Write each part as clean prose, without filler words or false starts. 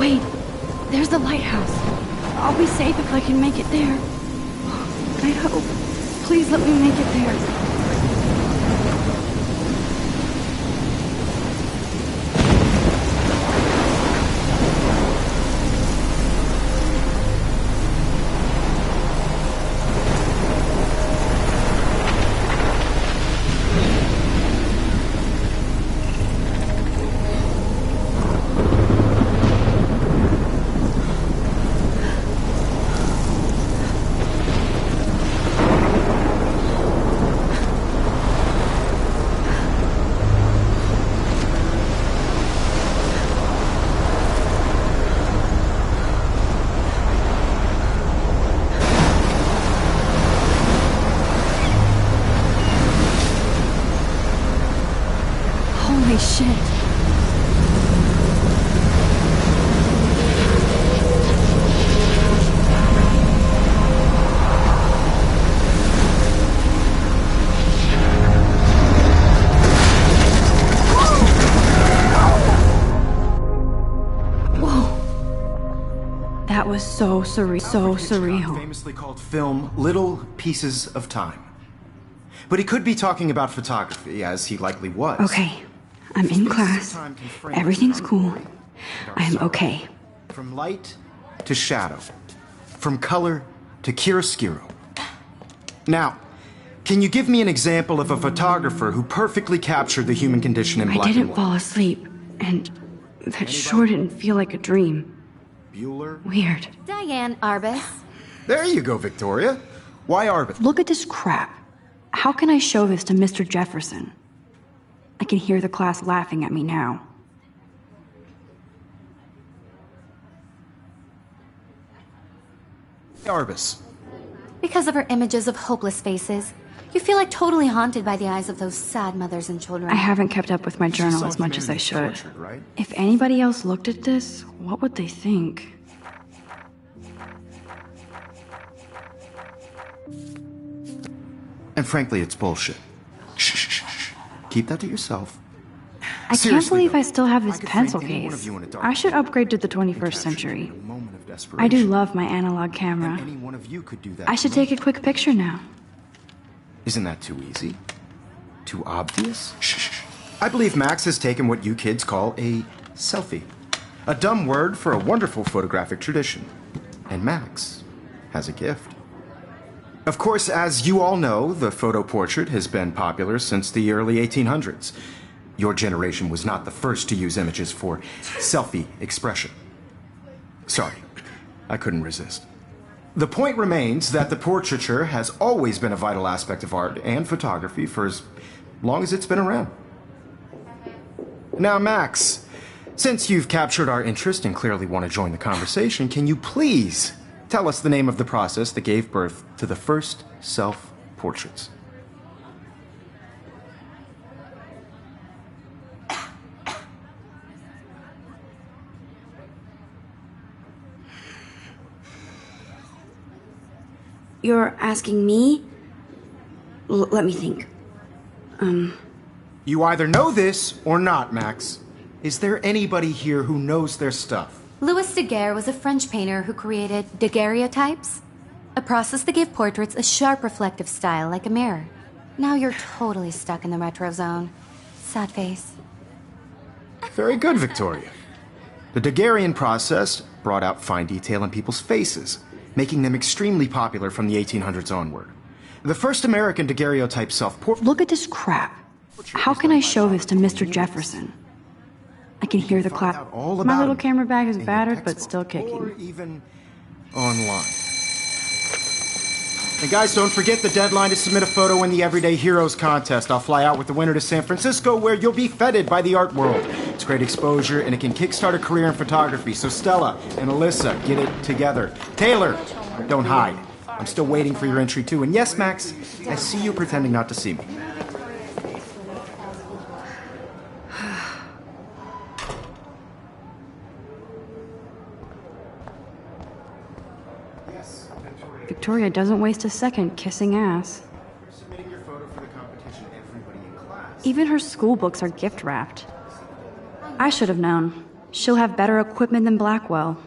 Wait, there's the lighthouse. I'll be safe if I can make it there. I hope. Please let me make it there. Holy shit. That was so surreal. Famously called film Little Pieces of Time. But he could be talking about photography, as he likely was. Okay, I'm in class. Everything's cool. I am okay. From light to shadow. From color to chiaroscuro. Now, can you give me an example of a photographer who perfectly captured the human condition in black and white? I didn't fall asleep, and that sure didn't feel like a dream. Bueller? Weird. Diane Arbus. There you go, Victoria. Why Arbus? Look at this crap. How can I show this to Mr. Jefferson? I can hear the class laughing at me now. Arbus. Because of her images of hopeless faces, you feel like totally haunted by the eyes of those sad mothers and children. I haven't kept up with my journal as much as I should. Tortured, right? If anybody else looked at this, what would they think? And frankly, it's bullshit. Shh, shh, shh. Keep that to yourself. I can't believe though, I still have this I could pencil frame any one of case. you in a dark I should room upgrade to the and 21st capture century. you in a moment of I do desperation. love my analog camera. And any one of you could do that. I should take a quick picture now. Isn't that too easy? Too obvious? Shh, shh, shh. I believe Max has taken what you kids call a selfie. A dumb word for a wonderful photographic tradition. And Max has a gift. Of course, as you all know, the photo portrait has been popular since the early 1800s. Your generation was not the first to use images for selfie expression. Sorry, I couldn't resist. The point remains that the portraiture has always been a vital aspect of art and photography for as long as it's been around. Now, Max, since you've captured our interest and clearly want to join the conversation, can you please tell us the name of the process that gave birth to the first self-portraits? You're asking me? Let me think. You either know this or not, Max. Is there anybody here who knows their stuff? Louis Daguerre was a French painter who created daguerreotypes, a process that gave portraits a sharp reflective style like a mirror. Now you're totally stuck in the retro zone. Sad face. Very good, Victoria. The Daguerrean process brought out fine detail in people's faces, making them extremely popular from the 1800s onward. The first American daguerreotype self-portrait... Look at this crap. How can I show this to Mr. Jefferson? I can hear the clap. My little camera bag is battered, but still Or kicking. even online. And guys, don't forget the deadline to submit a photo in the Everyday Heroes contest. I'll fly out with the winner to San Francisco, where you'll be feted by the art world. It's great exposure, and it can kickstart a career in photography. So Stella and Alyssa, get it together. Taylor, don't hide. I'm still waiting for your entry, too. And yes, Max, I see you pretending not to see me. Victoria doesn't waste a second kissing ass. Submitting your photo for the competition, everybody in class. Even her school books are gift wrapped. I should have known. She'll have better equipment than Blackwell.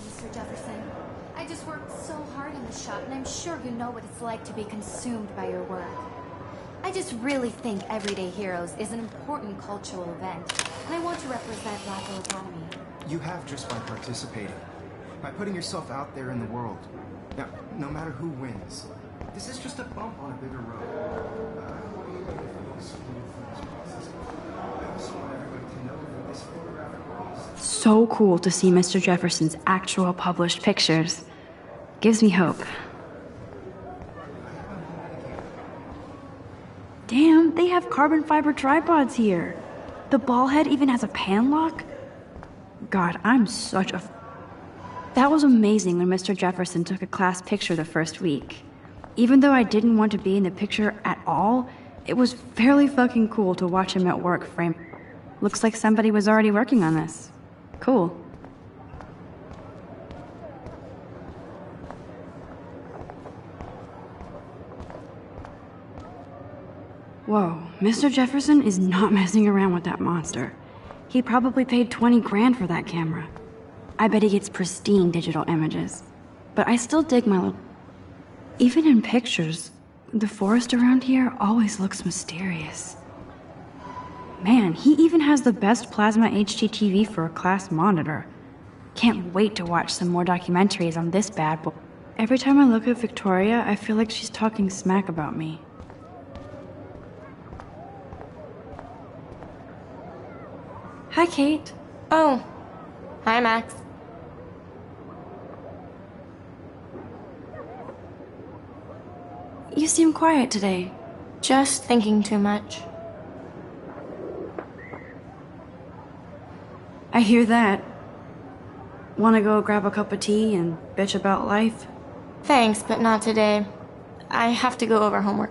Mr. Jefferson, I just worked so hard in the shop, and I'm sure you know what it's like to be consumed by your work. I just really think Everyday Heroes is an important cultural event, and I want to represent Blackwell Academy. You have just by participating, by putting yourself out there in the world. Now, no matter who wins, this is just a bump on a bigger road. I want you to feel smooth through this process. I also want everybody to know that this photographic piece. So cool to see Mr. Jefferson's actual published pictures. Gives me hope. Damn, they have carbon fiber tripods here. The ball head even has a pan lock. God, I'm such a... That was amazing when Mr. Jefferson took a class picture the first week. Even though I didn't want to be in the picture at all, it was fairly fucking cool to watch him at work frame. Looks like somebody was already working on this. Cool. Whoa, Mr. Jefferson is not messing around with that monster. He probably paid 20 grand for that camera. I bet he gets pristine digital images. But I still dig my little... Even in pictures, the forest around here always looks mysterious. Man, he even has the best plasma HDTV for a class monitor. Can't wait to watch some more documentaries on this bad boy. Every time I look at Victoria, I feel like she's talking smack about me. Hi, Kate. Oh. Hi, Max. You seem quiet today. Just thinking too much. I hear that. Wanna go grab a cup of tea and bitch about life? Thanks, but not today. I have to go over homework.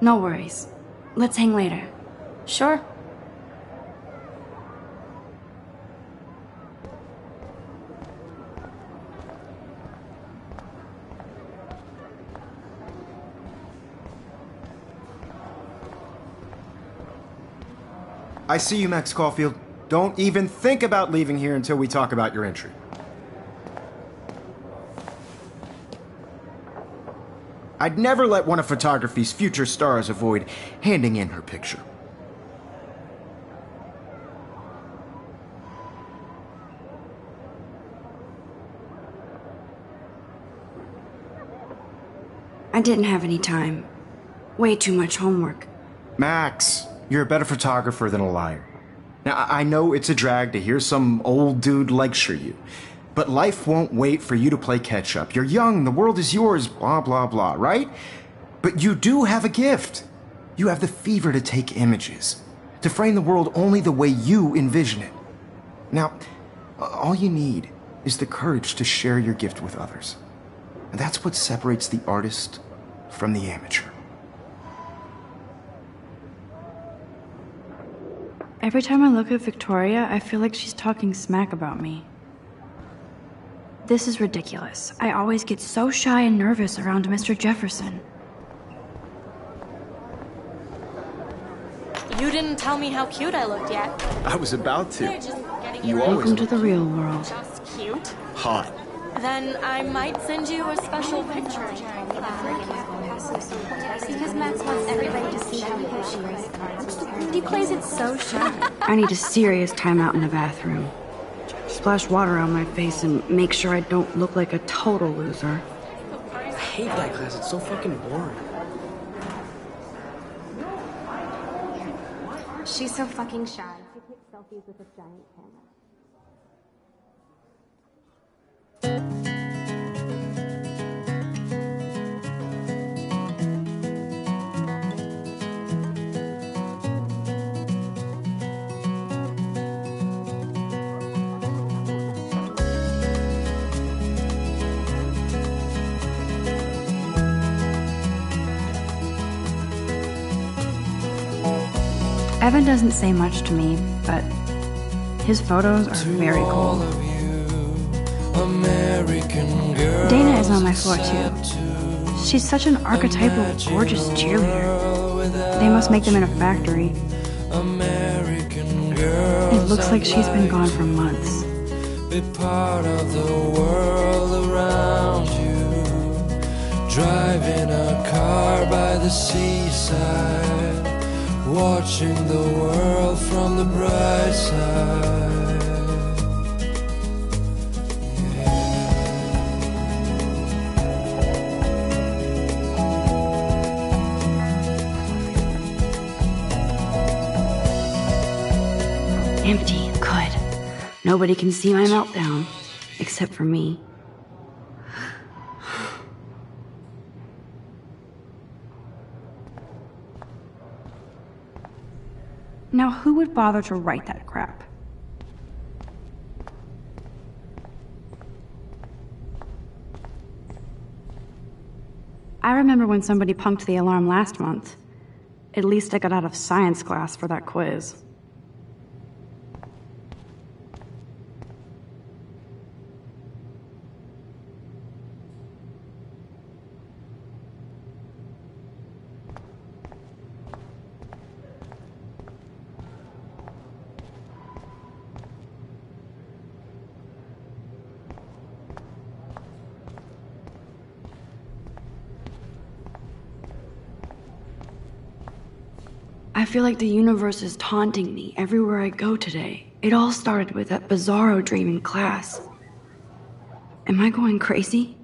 No worries. Let's hang later. Sure. I see you, Max Caulfield. Don't even think about leaving here until we talk about your entry. I'd never let one of photography's future stars avoid handing in her picture. I didn't have any time. Way too much homework. Max, you're a better photographer than a liar. Now, I know it's a drag to hear some old dude lecture you, but life won't wait for you to play catch-up. You're young, the world is yours, blah, blah, blah, right? But you do have a gift. You have the fever to take images, to frame the world only the way you envision it. Now, all you need is the courage to share your gift with others. And that's what separates the artist from the amateur. Every time I look at Victoria, I feel like she's talking smack about me. This is ridiculous. I always get so shy and nervous around Mr. Jefferson. You didn't tell me how cute I looked yet. I was about to. You're just getting You your always Welcome to the real world. just cute. hot. Then I might send you a special picture. Because Max wants everybody to see how good she is. He plays it so shy. I need a serious timeout in the bathroom. Splash water on my face and make sure I don't look like a total loser. I hate that class. It's so fucking boring. She's so fucking shy. She takes selfies with a giant camera. Evan doesn't say much to me, but his photos are very cool. Dana is on my floor too. She's such an archetypal, gorgeous cheerleader. They must make them in a factory. It looks like she's been gone for months. Be part of the world around you. Driving a car by the seaside, watching the world from the bright side. Empty. Good. Nobody can see my meltdown. Except for me. Now, who would bother to write that crap? I remember when somebody punked the alarm last month. At least I got out of science class for that quiz. I feel like the universe is taunting me everywhere I go today. It all started with that bizarro dream in class. Am I going crazy?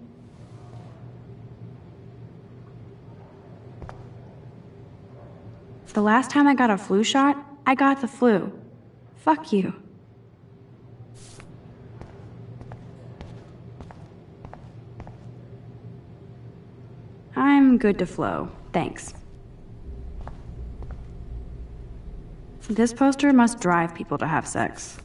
The last time I got a flu shot, I got the flu. Fuck you. I'm good to flow, thanks. This poster must drive people to have sex.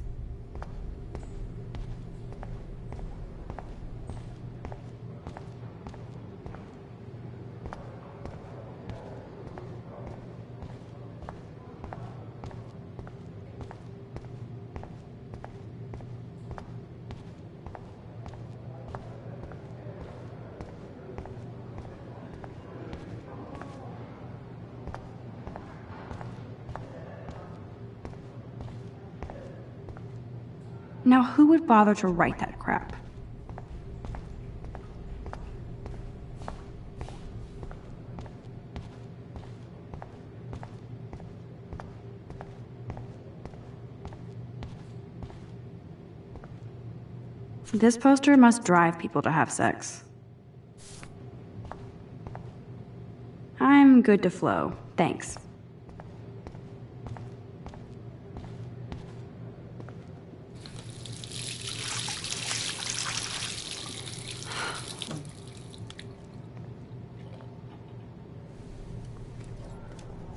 Now, who would bother to write that crap? This poster must drive people to have sex. I'm good to flow, thanks.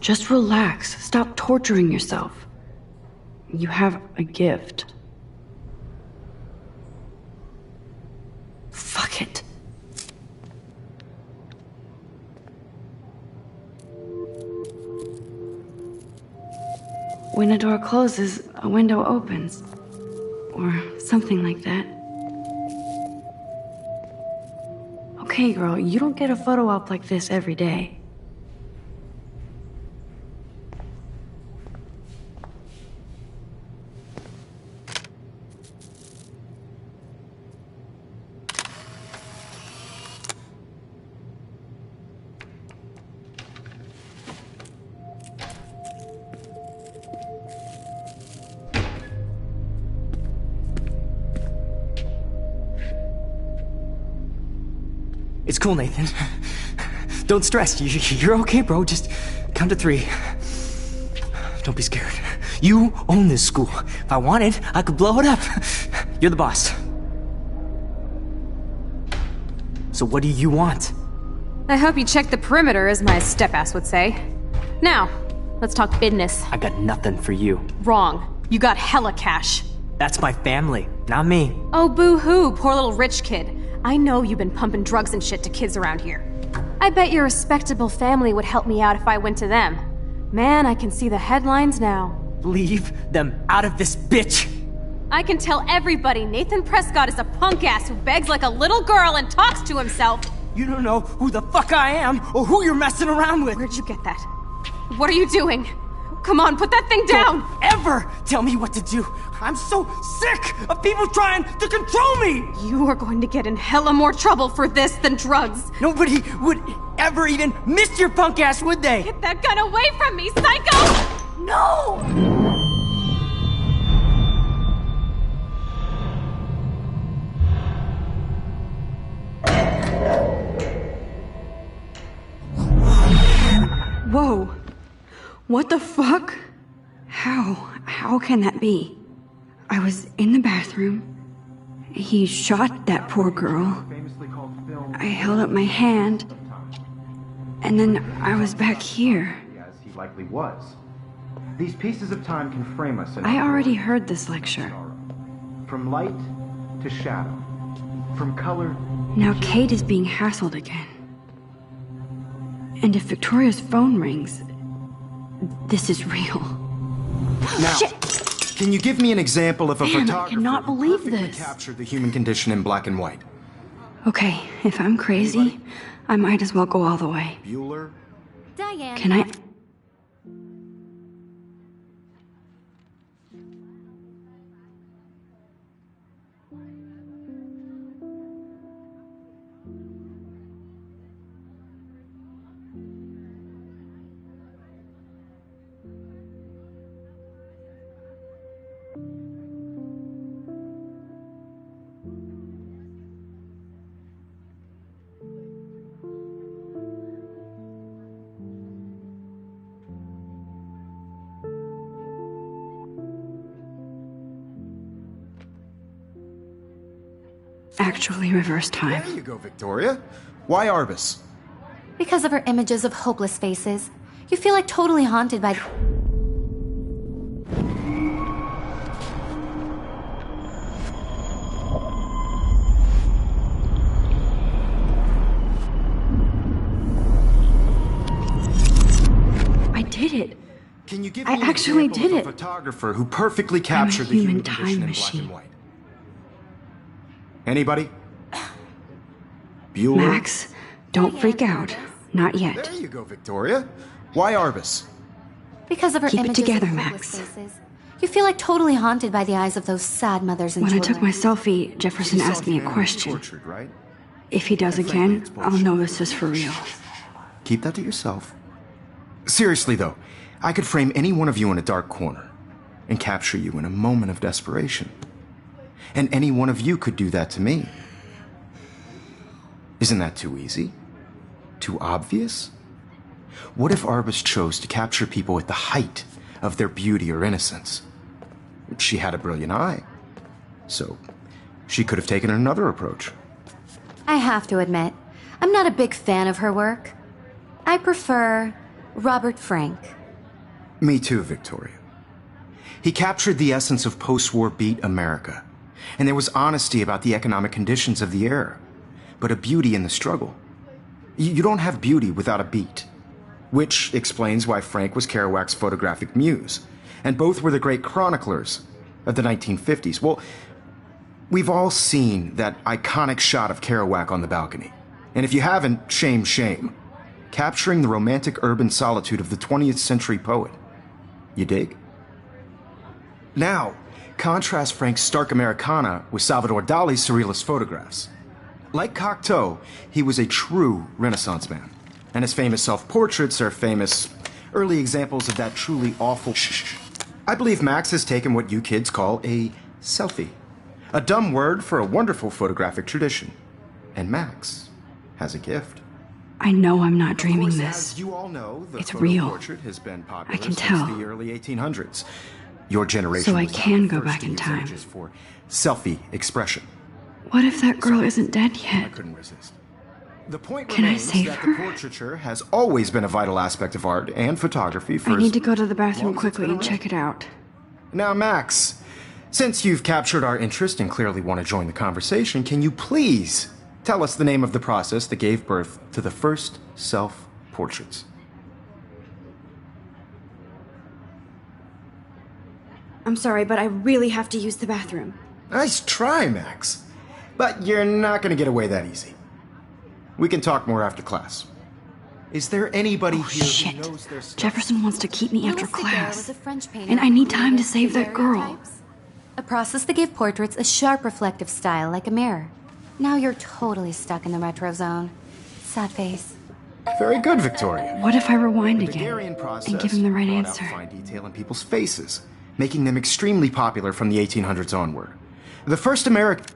Just relax. Stop torturing yourself. You have a gift. Fuck it. When a door closes, a window opens. Or something like that. Okay, girl, you don't get a photo op like this every day. It's cool, Nathan. Don't stress. You're okay, bro. Just count to 3. Don't be scared. You own this school. If I wanted, I could blow it up. You're the boss. So what do you want? I hope you checked the perimeter, as my step-ass would say. Now, let's talk business. I got nothing for you. Wrong. You got hella cash. That's my family, not me. Oh, boo-hoo, poor little rich kid. I know you've been pumping drugs and shit to kids around here. I bet your respectable family would help me out if I went to them. Man, I can see the headlines now. Leave them out of this bitch! I can tell everybody Nathan Prescott is a punk ass who begs like a little girl and talks to himself. You don't know who the fuck I am or who you're messing around with. Where'd you get that? What are you doing? Come on, put that thing down! Don't ever tell me what to do. I'm so sick of people trying to control me. You are going to get in hella more trouble for this than drugs. Nobody would ever even miss your punk ass, would they? Get that gun away from me, psycho! No! Whoa. What the fuck? How can that be? I was in the bathroom. He shot that poor girl. I held up my hand. And then I was back here. As he likely was. These pieces of time can frame us in I already heard this lecture. From light to shadow. From color. Now Kate is being hassled again. And if Victoria's phone rings, this is real. Now, Shit. Can you give me an example of a Damn, I photographer cannot who believe perfectly this. captured the human condition in black and white? Okay, if I'm crazy, I might as well go all the way. Bueller? Diane. Can I... actually reverse time? There you go, Victoria. Why Arbus? Because of her images of hopeless faces, you feel like totally haunted by... I did it. Can you give I me an actually example did of a it. photographer who perfectly captured the human human time condition in black machine. and white? Anybody? Bueller? Max, don't freak out. Not yet. There you go, Victoria. Why Arbus? Because of her Keep it images together, of Max. hopeless faces, you feel like totally haunted by the eyes of those sad mothers and When I children. took my selfie, Jefferson You saw asked me a Fanny question. Tortured, right? If he does And frankly, again, it's I'll bullshit. know this is for real. Keep that to yourself. Seriously, though, I could frame any one of you in a dark corner and capture you in a moment of desperation. And any one of you could do that to me. Isn't that too easy? Too obvious? What if Arbus chose to capture people at the height of their beauty or innocence? She had a brilliant eye, so she could have taken another approach. I have to admit, I'm not a big fan of her work. I prefer Robert Frank. Me too, Victoria. He captured the essence of post-war beat America, and there was honesty about the economic conditions of the era, but a beauty in the struggle. You don't have beauty without a beat, which explains why Frank was Kerouac's photographic muse, and both were the great chroniclers of the 1950s. Well, we've all seen that iconic shot of Kerouac on the balcony, and if you haven't, shame, shame. Capturing the romantic urban solitude of the 20th century poet. You dig? Now, contrast Frank's stark Americana with Salvador Dali's surrealist photographs. Like Cocteau, he was a true Renaissance man, and his famous self-portraits are famous early examples of that truly awful shh. I believe Max has taken what you kids call a selfie, a dumb word for a wonderful photographic tradition. And Max has a gift. I know I'm not dreaming Of course, this. as you all know, the It's photo real. portrait has been popular I can since tell. the early 1800s. Your generation So I was not can the go first back to in use time. images for selfie expression. What if that girl isn't dead I yet? couldn't resist. The point Can I remains save that her? the portraiture has always been a vital aspect of art and photography for I as need to go to the bathroom long as it's quickly been and check it out. Now, Max, since you've captured our interest and clearly want to join the conversation, can you please tell us the name of the process that gave birth to the first self-portraits? I'm sorry, but I really have to use the bathroom. Nice try, Max. But you're not gonna get away that easy. We can talk more after class. Is there anybody here Shit. who knows their stuff? Jefferson wants to keep me after Louis Daguerre class. was a French painter And I who need time to created save that girl. daguerreotypes, a process that gave portraits a sharp reflective style like a mirror. Now you're totally stuck in the retro zone. Sad face. Very good, Victoria. What if I rewind The again Daguerrean process and give him the right brought answer? out fine detail in people's faces, making them extremely popular from the 1800s onward. The first American...